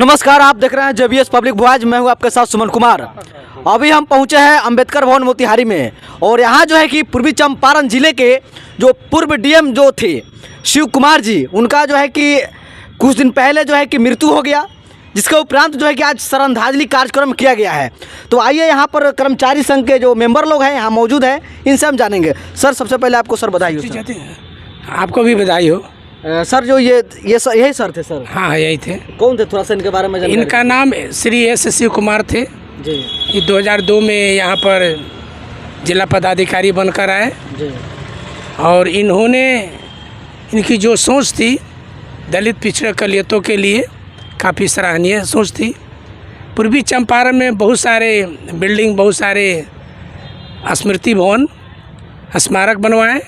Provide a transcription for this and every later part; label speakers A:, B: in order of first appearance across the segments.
A: नमस्कार, आप देख रहे हैं JBS पब्लिक वॉइस। मैं हूं आपके साथ सुमन कुमार। अभी हम पहुंचे हैं अंबेडकर भवन मोतिहारी में और यहां जो है कि पूर्वी चंपारण जिले के जो पूर्व डीएम जो थे शिव कुमार जी, उनका जो है कि कुछ दिन पहले जो है कि मृत्यु हो गया, जिसके उपरांत जो है कि आज श्रद्धांजलि कार्यक्रम किया गया है। तो आइए यहाँ पर कर्मचारी संघ के जो मेंबर लोग हैं यहाँ मौजूद हैं, इनसे हम जानेंगे। सर, सबसे पहले आपको सर बधाई हो।
B: आपको भी बधाई हो।
A: सर, जो यही सर थे सर?
B: हाँ, यही थे।
A: कौन थे, थोड़ा सा इनके बारे में जानकारी?
B: इनका नाम श्री एस शिव कुमार थे
A: जी।
B: ये 2002 में यहाँ पर जिला पदाधिकारी बनकर आए
A: जी।
B: और इनकी जो सोच थी दलित पिछड़े कलियतों के लिए काफ़ी सराहनीय सोच थी। पूर्वी चंपारण में बहुत सारे बिल्डिंग, बहुत सारे स्मृति भवन, स्मारक बनवाए,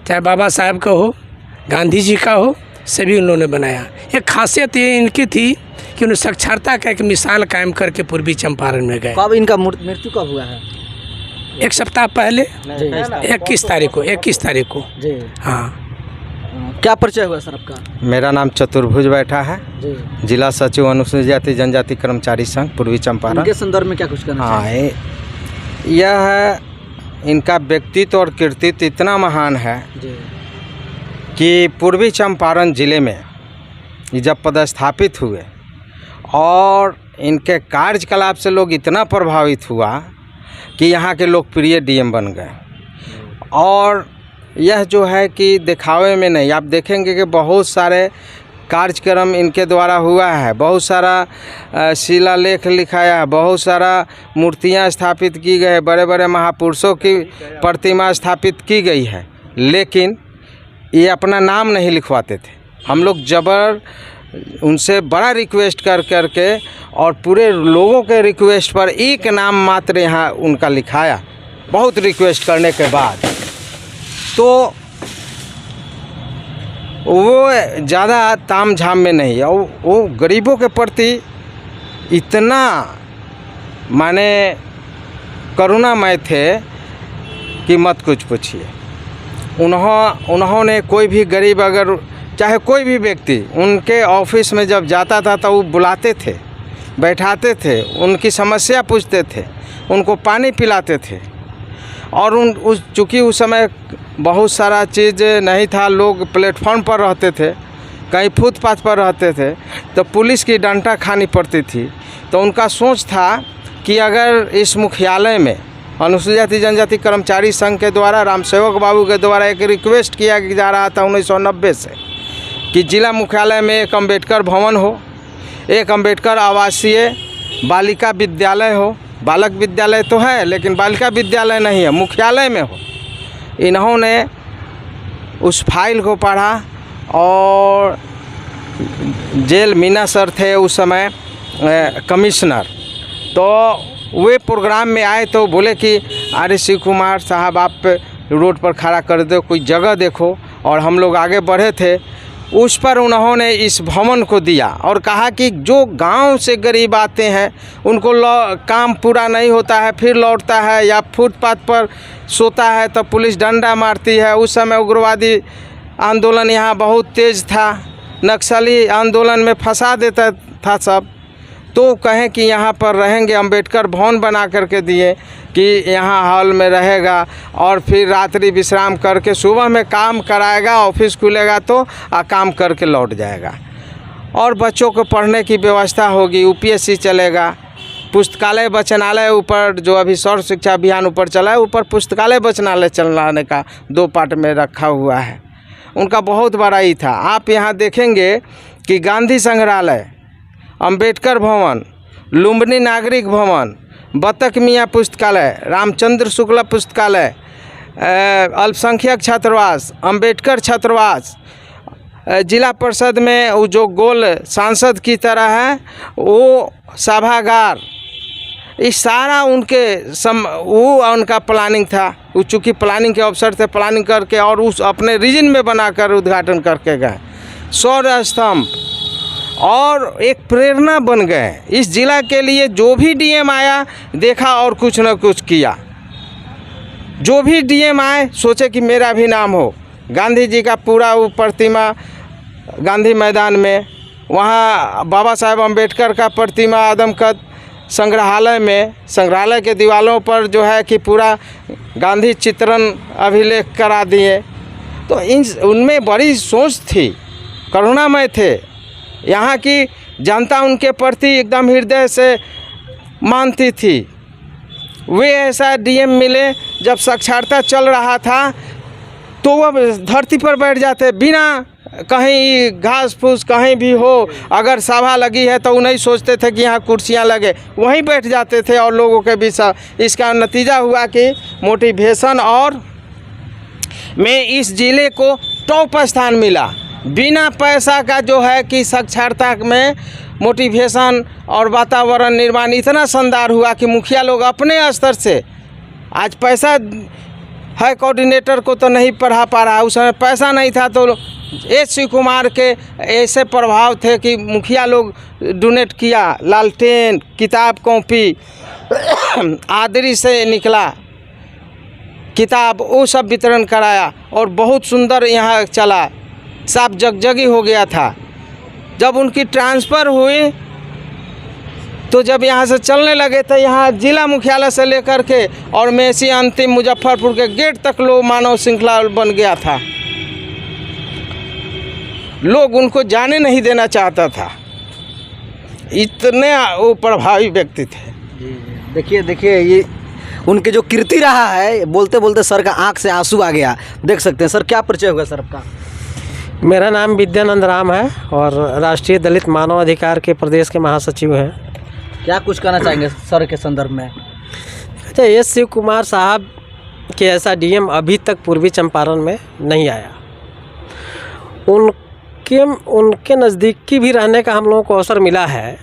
B: चाहे बाबा साहब का हो, गांधी जी का हो, सभी उन्होंने बनाया। एक खासियत ये इनकी थी कि उन्होंने साक्षरता का एक मिसाल कायम करके पूर्वी चंपारण में गए।
A: कब इनका मृत्यु कब हुआ है?
B: एक सप्ताह पहले, 21 तारीख को।
A: जी।
B: हाँ।
A: क्या परिचय हुआ सर आपका?
C: मेरा नाम चतुर्भुज बैठा है
A: जी।
C: जिला सचिव अनुसूचित जाति जनजाति कर्मचारी संघ पूर्वी चंपारण।
A: इनके संदर्भ में क्या कुछ कहना चाहिए?
C: हाँ, यह है इनका व्यक्तित्व और कृतित्व इतना महान है
A: जी
C: कि पूर्वी चंपारण जिले में जब पदस्थापित हुए और इनके कार्यकलाप से लोग इतना प्रभावित हुआ कि यहाँ के लोकप्रिय डीएम बन गए। और यह जो है कि दिखावे में नहीं, आप देखेंगे कि बहुत सारे कार्यक्रम इनके द्वारा हुआ है, बहुत सारा शिलालेख लिखाया है, बहुत सारा मूर्तियाँ स्थापित की गई है, बड़े बड़े महापुरुषों की प्रतिमा स्थापित की गई है, लेकिन ये अपना नाम नहीं लिखवाते थे। हम लोग उनसे बड़ा रिक्वेस्ट करके और पूरे लोगों के रिक्वेस्ट पर एक नाम मात्र यहाँ उनका लिखाया। बहुत रिक्वेस्ट करने के बाद तो वो ज़्यादा ताम झाम में नहीं है, वो गरीबों के प्रति इतना माने करुणामय थे कि मत कुछ पूछिए। उन्होंने कोई भी गरीब, अगर चाहे कोई भी व्यक्ति उनके ऑफिस में जब जाता था तो वो बुलाते थे, बैठाते थे, उनकी समस्या पूछते थे, उनको पानी पिलाते थे। और चूँकि उस समय बहुत सारा चीज़ नहीं था, लोग प्लेटफॉर्म पर रहते थे, कहीं फुटपाथ पर रहते थे, तो पुलिस की डंडा खानी पड़ती थी। तो उनका सोच था कि अगर इस मुख्यालय में अनुसूचित जाति जनजाति कर्मचारी संघ के द्वारा, रामसेवक बाबू के द्वारा एक रिक्वेस्ट किया जा रहा था 1990 से कि जिला मुख्यालय में एक अंबेडकर भवन हो, एक अंबेडकर आवासीय बालिका विद्यालय हो। बालक विद्यालय तो है लेकिन बालिका विद्यालय नहीं है, मुख्यालय में हो। इन्होंने उस फाइल को पढ़ा और जेल मीना सर थे उस समय कमिश्नर, तो वे प्रोग्राम में आए तो बोले कि अरे शिव कुमार साहब, आप रोड पर खड़ा कर दो, कोई जगह देखो। और हम लोग आगे बढ़े थे, उस पर उन्होंने इस भवन को दिया और कहा कि जो गांव से गरीब आते हैं उनको काम पूरा नहीं होता है, फिर लौटता है या फुटपाथ पर सोता है तो पुलिस डंडा मारती है। उस समय उग्रवादी आंदोलन यहाँ बहुत तेज़ था, नक्सली आंदोलन में फंसा देता था सब। तो कहें कि यहाँ पर रहेंगे, अंबेडकर भवन बना करके दिए कि यहाँ हॉल में रहेगा और फिर रात्रि विश्राम करके सुबह में काम कराएगा, ऑफिस खुलेगा तो काम करके लौट जाएगा। और बच्चों को पढ़ने की व्यवस्था होगी, UPSC चलेगा, पुस्तकालय वचनालय ऊपर जो अभी सर्व शिक्षा अभियान ऊपर चला है, ऊपर पुस्तकालय वचनालय चलाने का 2 पार्ट में रखा हुआ है। उनका बहुत बड़ा ही था। आप यहाँ देखेंगे कि गांधी संग्रहालय, अंबेडकर भवन, लुम्बिनी नागरिक भवन, बतख मियाँ पुस्तकालय, रामचंद्र शुक्ला पुस्तकालय, अल्पसंख्यक छात्रावास, अंबेडकर छात्रावास, जिला परिषद में वो जो गोल सांसद की तरह है वो सभागार, इस सारा उनका प्लानिंग था। वो चूँकि प्लानिंग के अफसर थे, प्लानिंग करके और उस अपने रीजन में बनाकर उद्घाटन करके गए। सौर स्तंभ और एक प्रेरणा बन गए इस जिला के लिए। जो भी डीएम आया देखा और कुछ न कुछ किया। जो भी डीएम आए सोचे कि मेरा भी नाम हो। गांधी जी का पूरा वो प्रतिमा गांधी मैदान में वहाँ बाबा साहेब अम्बेडकर का प्रतिमा आदमकद संग्रहालय के दीवारों पर जो है कि पूरा गांधी चित्रण अभिलेख करा दिए। तो उनमें बड़ी सोच थी, करुणामय थे। यहाँ की जनता उनके प्रति एकदम हृदय से मानती थी। वे ऐसा डीएम मिले, जब साक्षरता चल रहा था तो वह धरती पर बैठ जाते, बिना कहीं घास फूस कहीं भी हो, अगर सभा लगी है तो नहीं सोचते थे कि यहाँ कुर्सियाँ लगे, वहीं बैठ जाते थे और लोगों के बीच। इसका नतीजा हुआ कि मोटिवेशन और में इस ज़िले को टॉप स्थान मिला। बिना पैसा का जो है कि साक्षरता में मोटिवेशन और वातावरण निर्माण इतना शानदार हुआ कि मुखिया लोग अपने स्तर से, आज पैसा है कोऑर्डिनेटर को तो नहीं पढ़ा पा रहा, उस समय पैसा नहीं था तो एच शिव कुमार के ऐसे प्रभाव थे कि मुखिया लोग डोनेट किया, लालटेन, किताब कॉपी आदरी से निकला किताब, वो सब वितरण कराया और बहुत सुंदर यहाँ चला, साफ जगजगी हो गया था। जब उनकी ट्रांसफ़र हुई तो जब यहाँ से चलने लगे तो यहाँ जिला मुख्यालय से लेकर के और मेसी अंतिम मुजफ्फरपुर के गेट तक लोग मानव श्रृंखला बन गया था। लोग उनको जाने नहीं देना चाहता था, इतने वो प्रभावी व्यक्ति थे।
A: देखिए ये उनके जो कीर्ति रहा है, बोलते बोलते सर का आंख से आंसू आ गया, देख सकते हैं। सर क्या परिचय होगा सर आपका?
D: मेरा नाम विद्यानंद राम है और राष्ट्रीय दलित मानव अधिकार के प्रदेश के महासचिव हैं।
A: क्या कुछ कहना चाहेंगे सर के संदर्भ में?
D: अच्छा, एच शिव कुमार साहब के ऐसा डीएम अभी तक पूर्वी चंपारण में नहीं आया। उनके नज़दीकी भी रहने का हम लोगों को अवसर मिला है।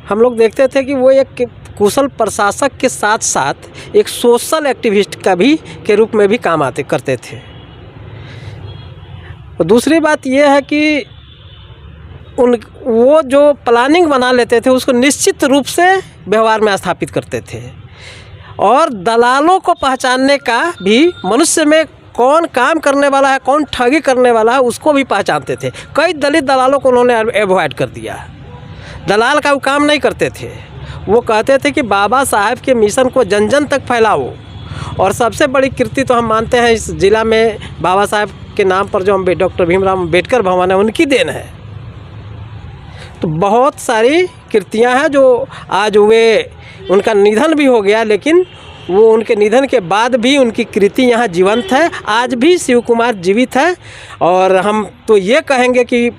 D: हम लोग देखते थे कि वो एक कुशल प्रशासक के साथ साथ एक सोशल एक्टिविस्ट का भी के रूप में भी काम करते थे। और दूसरी बात यह है कि वो जो प्लानिंग बना लेते थे उसको निश्चित रूप से व्यवहार में स्थापित करते थे और दलालों को पहचानने का भी, मनुष्य में कौन काम करने वाला है, कौन ठगी करने वाला है, उसको भी पहचानते थे। कई दलित दलालों को उन्होंने अवॉइड कर दिया। दलाल का वो काम नहीं करते थे, वो कहते थे कि बाबा साहब के मिशन को जन जन तक फैलाओ। और सबसे बड़ी कृति तो हम मानते हैं इस ज़िला में बाबा साहब के नाम पर जो डॉक्टर भीमराव अम्बेडकर भवन है, उनकी देन है। तो बहुत सारी कृतियां हैं जो आज उनका निधन भी हो गया, लेकिन वो उनके निधन के बाद भी उनकी कृति यहाँ जीवंत है। आज भी शिव कुमार जीवित है। और हम तो ये कहेंगे कि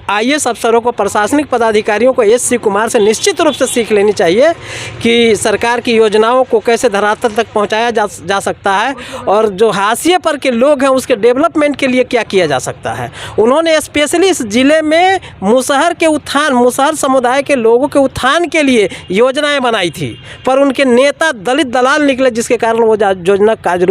D: आईएएस अफसरों को, प्रशासनिक पदाधिकारियों को एच शिव कुमार से निश्चित रूप से सीख लेनी चाहिए कि सरकार की योजनाओं को कैसे धरातल तक पहुंचाया जा सकता है और जो हाशिए पर के लोग हैं उसके डेवलपमेंट के लिए क्या किया जा सकता है। उन्होंने स्पेशली इस ज़िले में मुसहर समुदाय के लोगों के उत्थान के लिए योजनाएं बनाई थी, पर उनके नेता दलित दलाल निकले, जिसके कारण वो योजना कार्य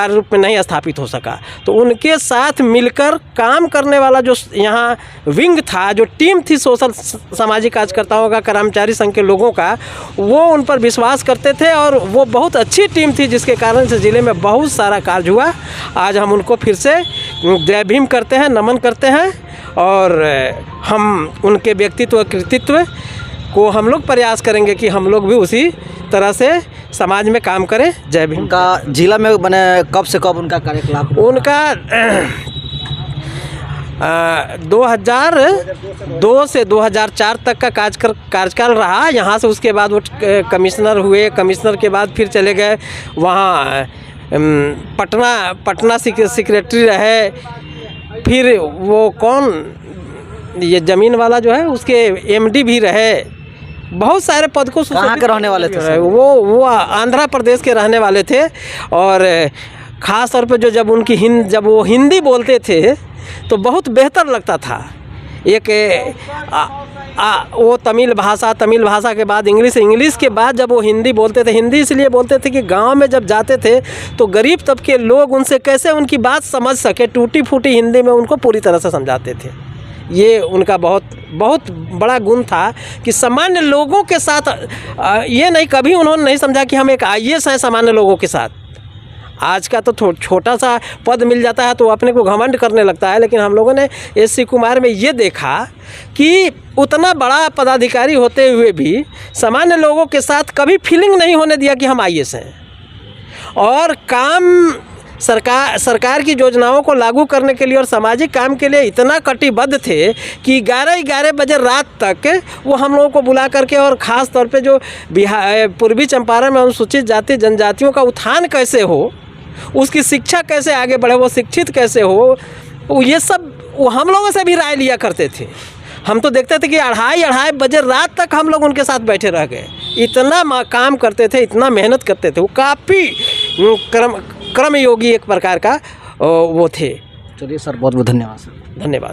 D: रूप में नहीं स्थापित हो सका। तो उनके साथ मिलकर काम करने वाला जो यहाँ विंग था, जो टीम थी सोशल सामाजिक कार्यकर्ताओं का, कर्मचारी संघ के लोगों का, वो उन पर विश्वास करते थे और वो बहुत अच्छी टीम थी, जिसके कारण से ज़िले में बहुत सारा कार्य हुआ। आज हम उनको फिर से जय भीम करते हैं, नमन करते हैं और हम उनके व्यक्तित्व कृतित्व को हम लोग प्रयास करेंगे कि हम लोग भी उसी तरह से समाज में काम करें। जय भीम।
A: उनका जिला में बने कब से कब उनका कार्यकलाप?
D: उनका 2002 से 2004 तक का कार्यकाल रहा। यहाँ से उसके बाद वो कमिश्नर हुए। कमिश्नर के बाद फिर चले गए वहाँ पटना सेक्रेटरी रहे। फिर वो ये ज़मीन वाला जो है उसके एमडी भी रहे। बहुत सारे पद को।
A: कहाँ के रहने वाले थे?
D: वो आंध्र प्रदेश के रहने वाले थे। और ख़ास तौर पे जब वो हिंदी बोलते थे तो बहुत बेहतर लगता था। एक वो तमिल भाषा के बाद इंग्लिश के बाद जब वो हिंदी बोलते थे, हिंदी इसलिए बोलते थे कि गांव में जब जाते थे तो गरीब तबके लोग उनसे कैसे उनकी बात समझ सके, टूटी फूटी हिंदी में उनको पूरी तरह से समझाते थे। ये उनका बहुत बड़ा गुण था कि सामान्य लोगों के साथ ये नहीं, कभी उन्होंने नहीं समझा कि हम एक आईएएस हैं सामान्य लोगों के साथ। आज का तो छोटा सा पद मिल जाता है तो अपने को घमंड करने लगता है, लेकिन हम लोगों ने एससी कुमार में ये देखा कि उतना बड़ा पदाधिकारी होते हुए भी सामान्य लोगों के साथ कभी फीलिंग नहीं होने दिया कि हम आईएएस हैं, और काम सरकार की योजनाओं को लागू करने के लिए और सामाजिक काम के लिए इतना कटिबद्ध थे कि 11 बजे रात तक वो हम लोगों को बुला करके, और ख़ास तौर पे जो पूर्वी चंपारण में अनुसूचित जाति जनजातियों का उत्थान कैसे हो, उसकी शिक्षा कैसे आगे बढ़े, वो शिक्षित कैसे हो, ये सब वो हम लोगों से भी राय लिया करते थे। हम तो देखते थे कि 2:30 बजे रात तक हम लोग उनके साथ बैठे रह गए, इतना काम करते थे, इतना मेहनत करते थे। वो काफ़ी कर्मयोगी एक प्रकार का वो थे।
A: चलिए सर, बहुत बहुत धन्यवाद सर।
D: धन्यवाद।